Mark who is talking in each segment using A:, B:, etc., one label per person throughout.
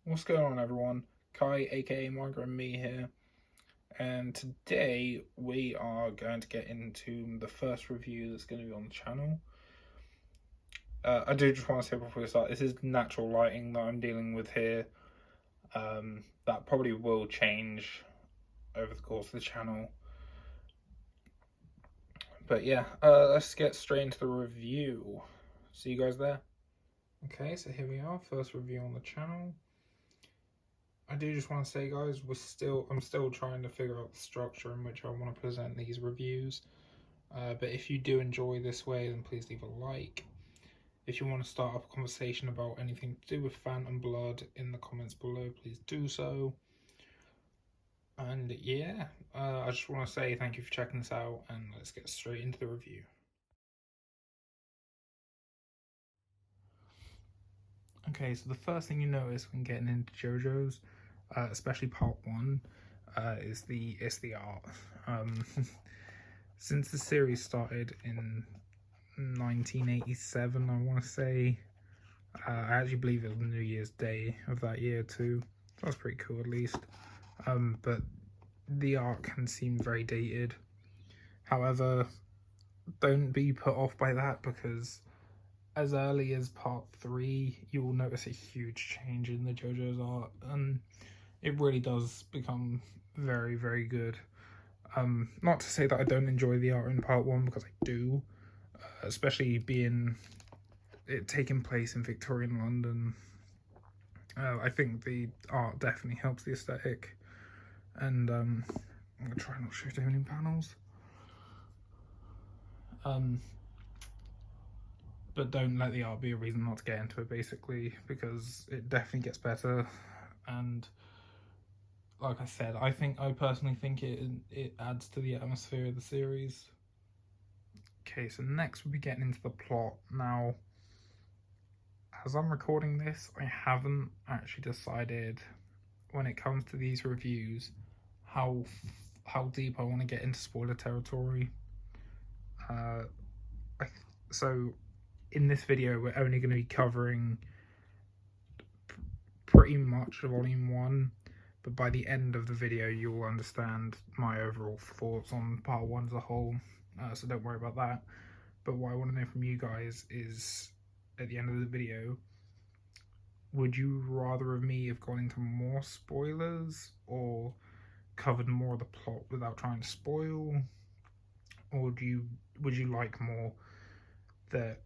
A: What's going on, everyone? Kai, aka Manga, and me here, and today we are going to get into the first review that's going to be on the channel. I do just want to say before we start, this is natural lighting that I'm dealing with here. That probably will change over the course of the channel. But yeah, let's get straight into the review. See you guys there. Okay, so here we are, first review on the channel. I do just want to say, guys, I'm still trying to figure out the structure in which I want to present these reviews. But if you do enjoy this way, then please leave a like. If you want to start up a conversation about anything to do with Phantom Blood in the comments below, please do so. And yeah, I just want to say thank you for checking this out, and let's get straight into the review. Okay, so the first thing you notice when getting into JoJo's, especially part 1, is the art. Since the series started in 1987, I want to say, I actually believe it was New Year's Day of that year too. So that's pretty cool, at least. But the art can seem very dated. However, don't be put off by that, because as early as part 3, you will notice a huge change in the JoJo's art, and it really does become very, very good. Not to say that I don't enjoy the art in part 1, because I do, especially being it taking place in Victorian London. I think the art definitely helps the aesthetic, and I'm gonna try not to show too many panels. But don't let the art be a reason not to get into it, basically, because it definitely gets better. And like I said, I personally think it adds to the atmosphere of the series. Okay, so next we'll be getting into the plot. Now, as I'm recording this, I haven't actually decided, when it comes to these reviews, how deep I want to get into spoiler territory. So in this video, we're only going to be covering pretty much volume 1, but by the end of the video you will understand my overall thoughts on part 1 as a whole, so don't worry about that. But what I want to know from you guys is, at the end of the video, would you rather of me have gone into more spoilers, or covered more of the plot without trying to spoil? Or would you like more that,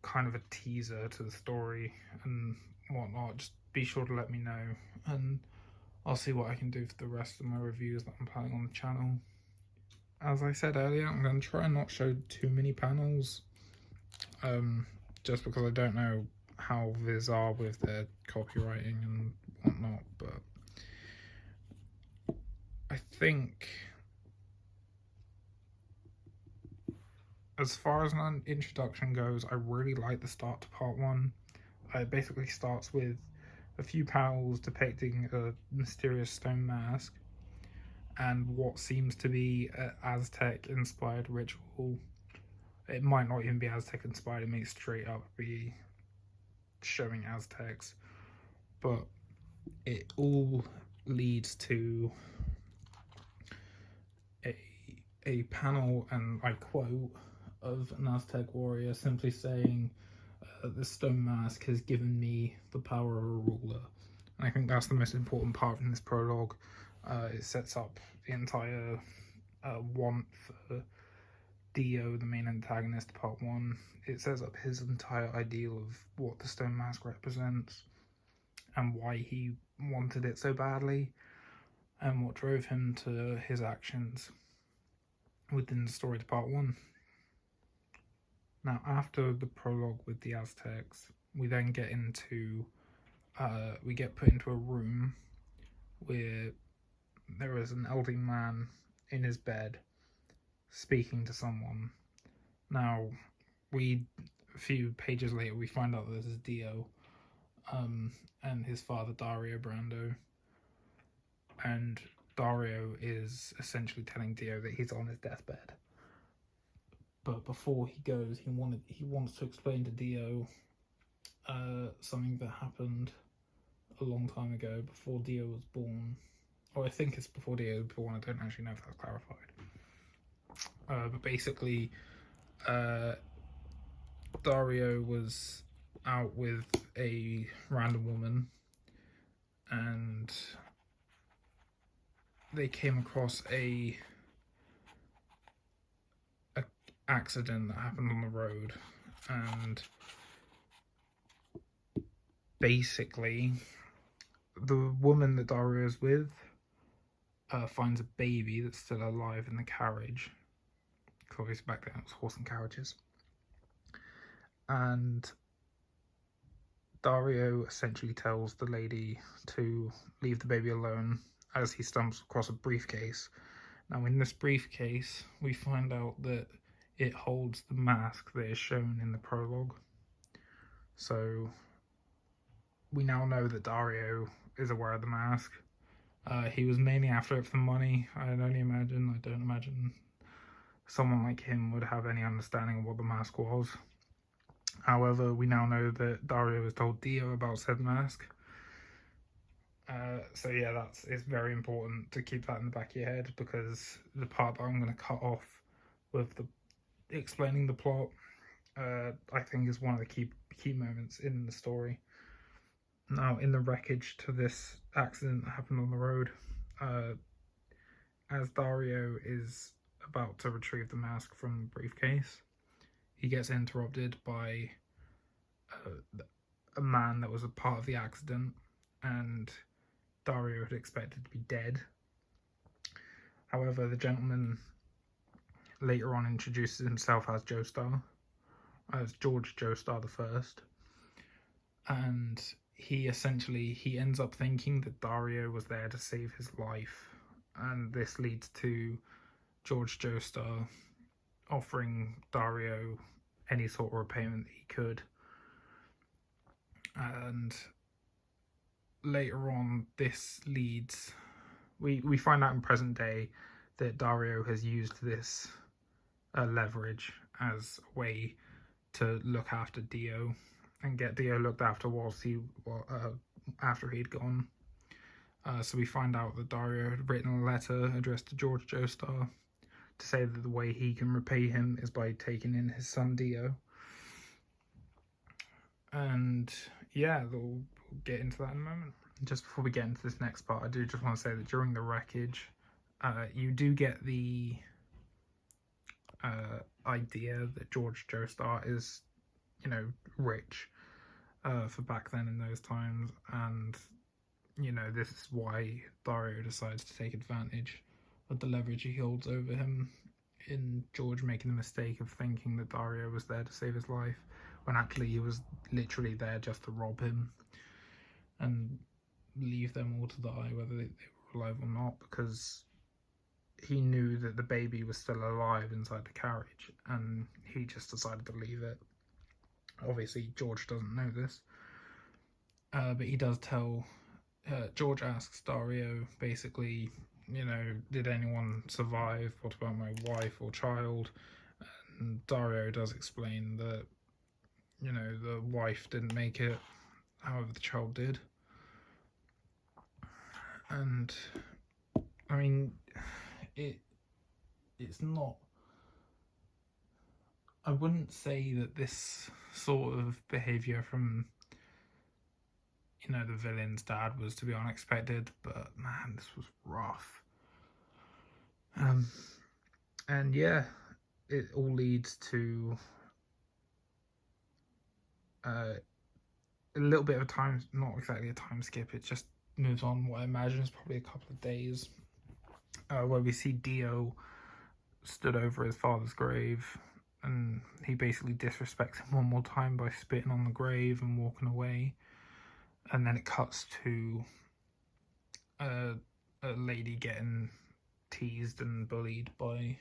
A: kind of a teaser to the story and whatnot? Just be sure to let me know, and I'll see what I can do for the rest of my reviews that I'm planning on the channel. As I said earlier, I'm going to try and not show too many panels, just because I don't know how Viz are with their copywriting and whatnot, but I think, as far as an introduction goes, I really like the start to part 1. It basically starts with a few panels depicting a mysterious stone mask and what seems to be an Aztec-inspired ritual. It might not even be Aztec-inspired, it may straight up be showing Aztecs, but it all leads to a panel, and I quote, of an Aztec warrior simply saying, "The stone mask has given me the power of a ruler." And I think that's the most important part in this prologue. It sets up the entire want for Dio, the main antagonist, part 1. It sets up his entire ideal of what the stone mask represents, and why he wanted it so badly, and what drove him to his actions within the story to part 1. Now, after the prologue with the Aztecs, we then get into we get put into a room where there is an elderly man in his bed speaking to someone. Now, a few pages later, we find out that this is Dio, and his father, Dario Brando. And Dario is essentially telling Dio that he's on his deathbed. But before he goes, he wants to explain to Dio something that happened a long time ago, before Dio was born. Or I think it's before Dio was born, I don't actually know if that's clarified. But basically, Dario was out with a random woman, and they came across a accident that happened on the road, and basically the woman that Dario is with finds a baby that's still alive in the carriage. Obviously back then it was horse and carriages, and Dario essentially tells the lady to leave the baby alone as he stumbles across a briefcase. Now in this briefcase we find out that it holds the mask that is shown in the prologue. So we now know that Dario is aware of the mask. He was mainly after it for money, I don't imagine someone like him would have any understanding of what the mask was. However, we now know that Dario has told Dio about said mask. So yeah, it's very important to keep that in the back of your head, because the part that I'm going to cut off with the explaining the plot, I think is one of the key moments in the story. Now, in the wreckage to this accident that happened on the road, as Dario is about to retrieve the mask from the briefcase, he gets interrupted by a man that was a part of the accident, and Dario had expected to be dead. However, the gentleman later on introduces himself as Joestar, as George Joestar the First, and he ends up thinking that Dario was there to save his life, and this leads to George Joestar offering Dario any sort of repayment that he could. And later on, this leads, we find out in present day that Dario has used this leverage as a way to look after Dio and get Dio looked after after he'd gone. So we find out that Dario had written a letter addressed to George Joestar to say that the way he can repay him is by taking in his son Dio. And yeah, we'll get into that in a moment. Just before we get into this next part, I do just want to say that during the wreckage, you do get the idea that George Joestar is, rich for back then in those times, and this is why Dario decides to take advantage of the leverage he holds over him, in George making the mistake of thinking that Dario was there to save his life, when actually he was literally there just to rob him and leave them all to die, whether they were alive or not, because he knew that the baby was still alive inside the carriage, and he just decided to leave it. Obviously, George doesn't know this, but he does tell... George asks Dario, basically, did anyone survive? What about my wife or child? And Dario does explain that, the wife didn't make it, however the child did. And, I mean, it's not... I wouldn't say that this sort of behaviour from, the villain's dad was to be unexpected, but man, this was rough. And yeah, it all leads to a little bit of a time, not exactly a time skip, it just moves on what I imagine is probably a couple of days, where we see Dio stood over his father's grave, and he basically disrespects him one more time by spitting on the grave and walking away. And then it cuts to a lady getting teased and bullied by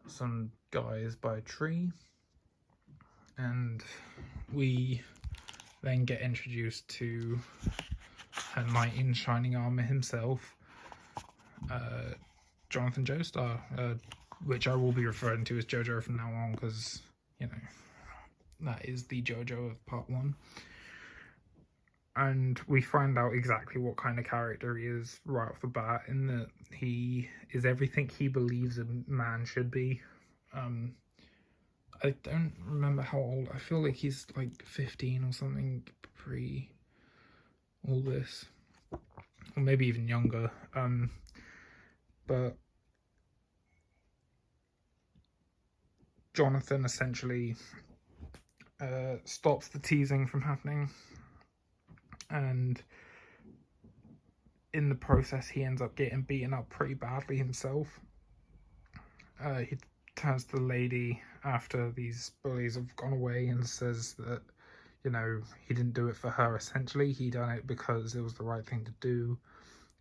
A: some guys by a tree, and we then get introduced to a knight in shining armor himself, Jonathan Joestar, which I will be referring to as JOJO from now on, because that is the JOJO of part 1. and we find out exactly what kind of character he is right off the bat, in that he is everything he believes a man should be. I don't remember how old. I feel like he's like 15 or something pre all this, or maybe even younger. But Jonathan essentially stops the teasing from happening, and in the process he ends up getting beaten up pretty badly himself. He turns to the lady after these bullies have gone away and says that, you know, he didn't do it for her. Essentially, he done it because it was the right thing to do,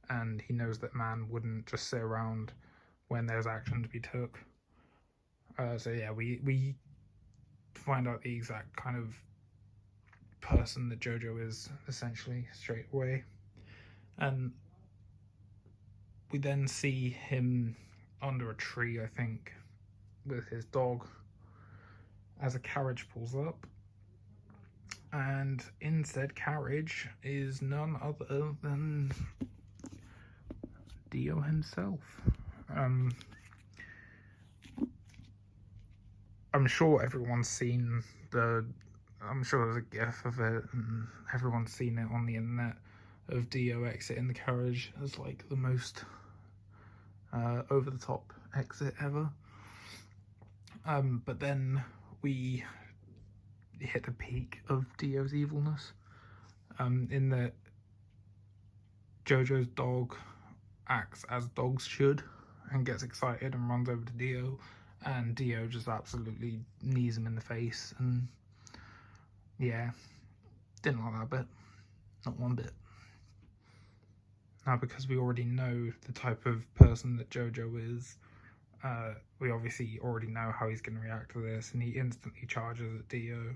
A: and he knows that man wouldn't just sit around when there's action to be took. So yeah, we find out the exact kind of person that JoJo is, essentially, straight away. And we then see him under a tree, I think, with his dog, as a carriage pulls up, and in said carriage is none other than Dio himself. I'm sure everyone's seen I'm sure there's a gif of it, and everyone's seen it on the internet, of Dio exiting the carriage as like the most over the top exit ever. But then we hit the peak of Dio's evilness, in that JoJo's dog acts as dogs should and gets excited and runs over to Dio, and Dio just absolutely knees him in the face. And yeah, didn't like that bit, not one bit. Now, because we already know the type of person that JoJo is, we obviously already know how he's going to react to this, and he instantly charges at Dio,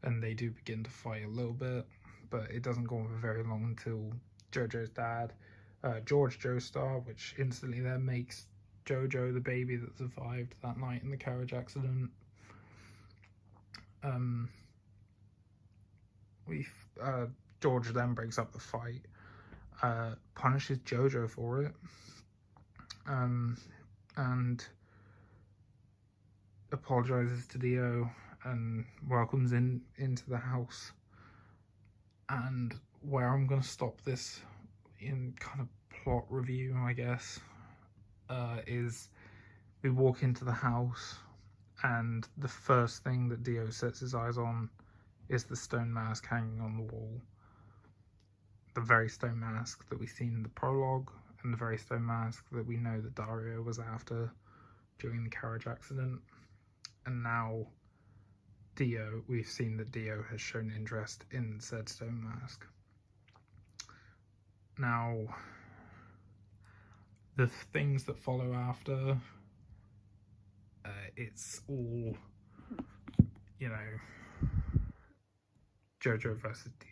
A: and they do begin to fight a little bit, but it doesn't go on for very long until JoJo's dad, George Joestar, which instantly then makes JoJo the baby that survived that night in the carriage accident. George then breaks up the fight, punishes JoJo for it, and apologizes to Dio and welcomes into the house. And where I'm going to stop this in kind of plot review, I guess, is we walk into the house, and the first thing that Dio sets his eyes on is the stone mask hanging on the wall. The very stone mask that we've seen in the prologue, and the very stone mask that we know that Dario was after during the carriage accident. And now we've seen that Dio has shown interest in said stone mask. Now, the things that follow after, it's all, you know, JoJo versus Dio.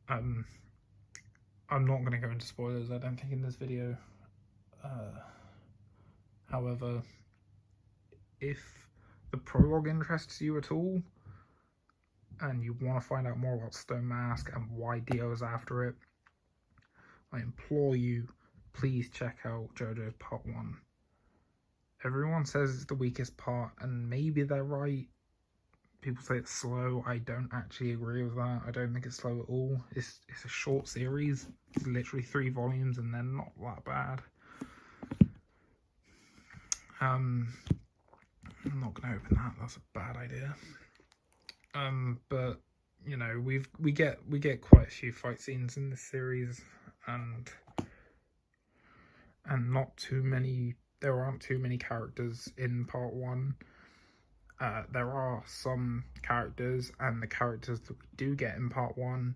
A: I'm not going to go into spoilers, I don't think, in this video. However, if the prologue interests you at all, and you want to find out more about Stone Mask and why Dio is after it, I implore you, please check out JoJo's Part 1. Everyone says it's the weakest part, and maybe they're right. People say it's slow. I don't actually agree with that. I don't think it's slow at all. It's a short series. It's literally 3 volumes, and they're not that bad. I'm not going to open that. That's a bad idea. But you know, we get quite a few fight scenes in this series, and not too many. There aren't too many characters in Part 1. There are some characters, and the characters that we do get in Part 1,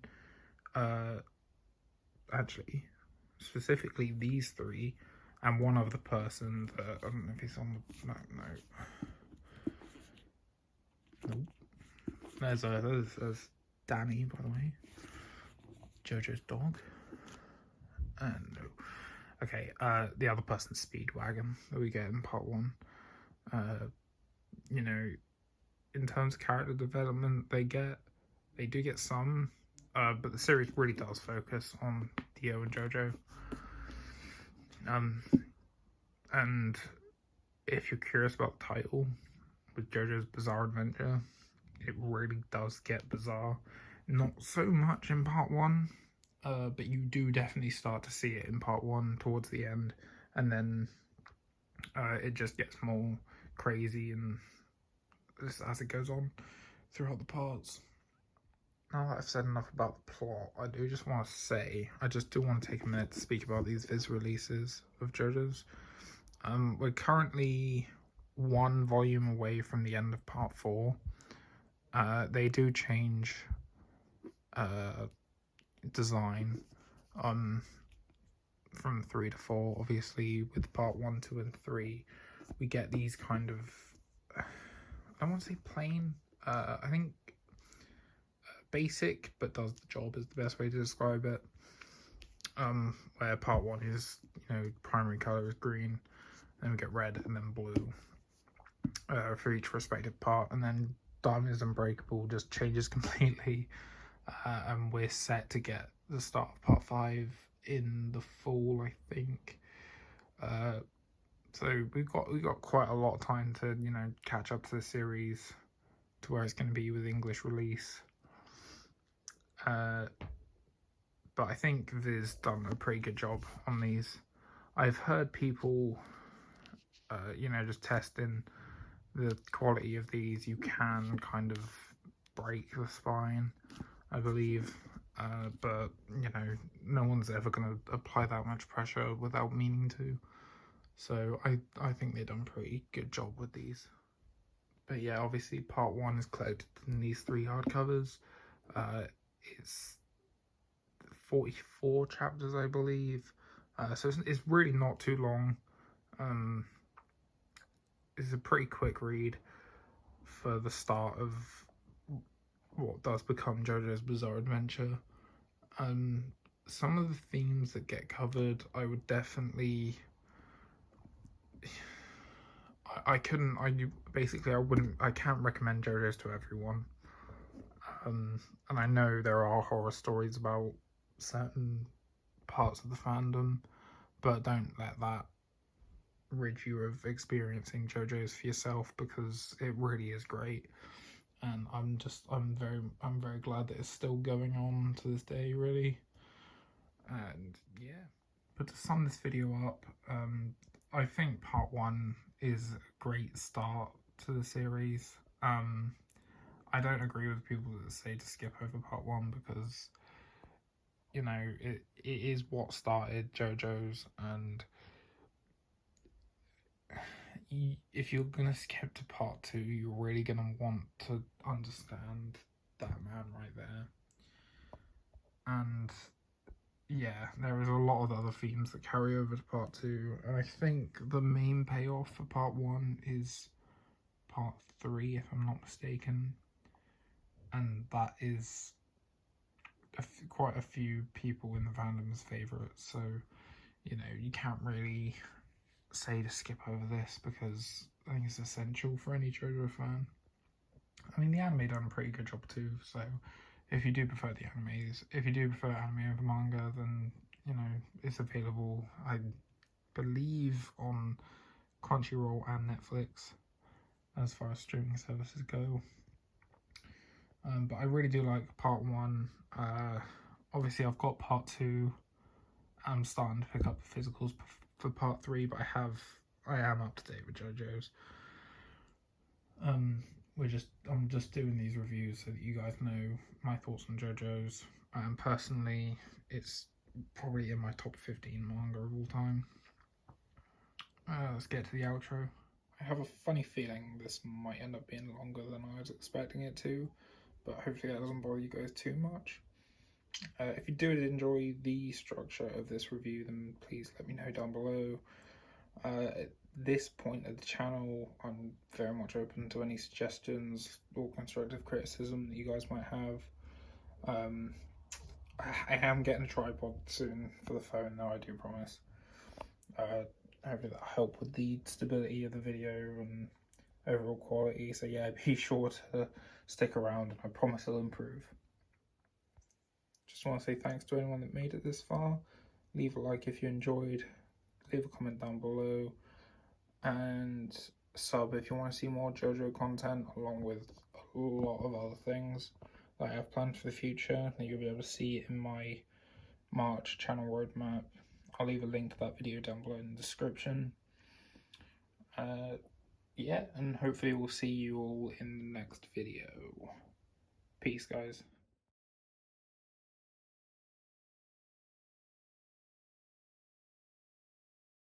A: actually, specifically these 3, and one other person that, I don't know if he's on the back note. Nope. There's Danny, by the way. JoJo's dog. No. Okay, the other person's Speedwagon that we get in Part 1. You know, in terms of character development, they do get some. but the series really does focus on Dio and JoJo. And if you're curious about the title, with JoJo's Bizarre Adventure, it really does get bizarre. Not so much in part 1, but you do definitely start to see it in part 1 towards the end, and then it just gets more crazy and as it goes on throughout the parts. Now that I've said enough about the plot, I do just want to say, I just do want to take a minute to speak about these Viz releases of JoJo's. We're currently 1 volume away from the end of part 4. They do change design from 3 to 4. Obviously, with part 1, 2, and 3, we get these kind of, I don't want to say plain, I think basic, but does the job is the best way to describe it. Where part 1 is, primary color is green, then we get red and then blue for each respective part, and then Diamond is Unbreakable just changes completely, and we're set to get the start of part 5 in the fall, I think. So we got quite a lot of time to catch up to the series to where it's going to be with English release. But I think Viz done a pretty good job on these. I've heard people, just testing the quality of these. You can kind of break the spine, I believe, but no one's ever going to apply that much pressure without meaning to. So I think they've done a pretty good job with these. But yeah, obviously part 1 is collected in these 3 hardcovers. It's 44 chapters, I believe. So it's really not too long. It's a pretty quick read for the start of what does become JoJo's Bizarre Adventure. Some of the themes that get covered, I would definitely... I can't recommend JoJo's to everyone. And I know there are horror stories about certain parts of the fandom, but don't let that rid you of experiencing JoJo's for yourself, because it really is great. And I'm very glad that it's still going on to this day, really. And yeah, but to sum this video up, I think part 1 is a great start to the series. I don't agree with people that say to skip over part 1, because it is what started JoJo's, and if you're gonna skip to part 2, you're really gonna want to understand that man right there. And yeah, there is a lot of other themes that carry over to part 2, and I think the main payoff for part 1 is part 3, if I'm not mistaken, and that is quite a few people in the fandom's favourite. So you can't really say to skip over this, because I think it's essential for any JoJo fan. I mean, the anime done a pretty good job too, so if you do prefer the animes, if you do prefer anime over manga, then it's available, I believe, on Crunchyroll and Netflix as far as streaming services go. But I really do like part 1. Obviously I've got part 2. I'm starting to pick up the physicals for part 3, but I am up to date with JoJo's. I'm just doing these reviews so that you guys know my thoughts on JoJo's. Personally, it's probably in my top 15 manga of all time. Let's get to the outro. I have a funny feeling this might end up being longer than I was expecting it to, but hopefully that doesn't bother you guys too much. If you do enjoy the structure of this review, then please let me know down below. At this point of the channel, I'm very much open to any suggestions or constructive criticism that you guys might have. I am getting a tripod soon for the phone, though, I do promise. Hopefully that'll help with the stability of the video and overall quality, so yeah, be sure to stick around and I promise it'll improve. just want to say thanks to anyone that made it this far. Leave a like if you enjoyed, leave a comment down below, and sub if you want to see more JoJo content, along with a lot of other things that I have planned for the future that you'll be able to see in my March channel roadmap. I'll leave a link to that video down below in the description. Yeah, and hopefully we'll see you all in the next video. Peace, guys.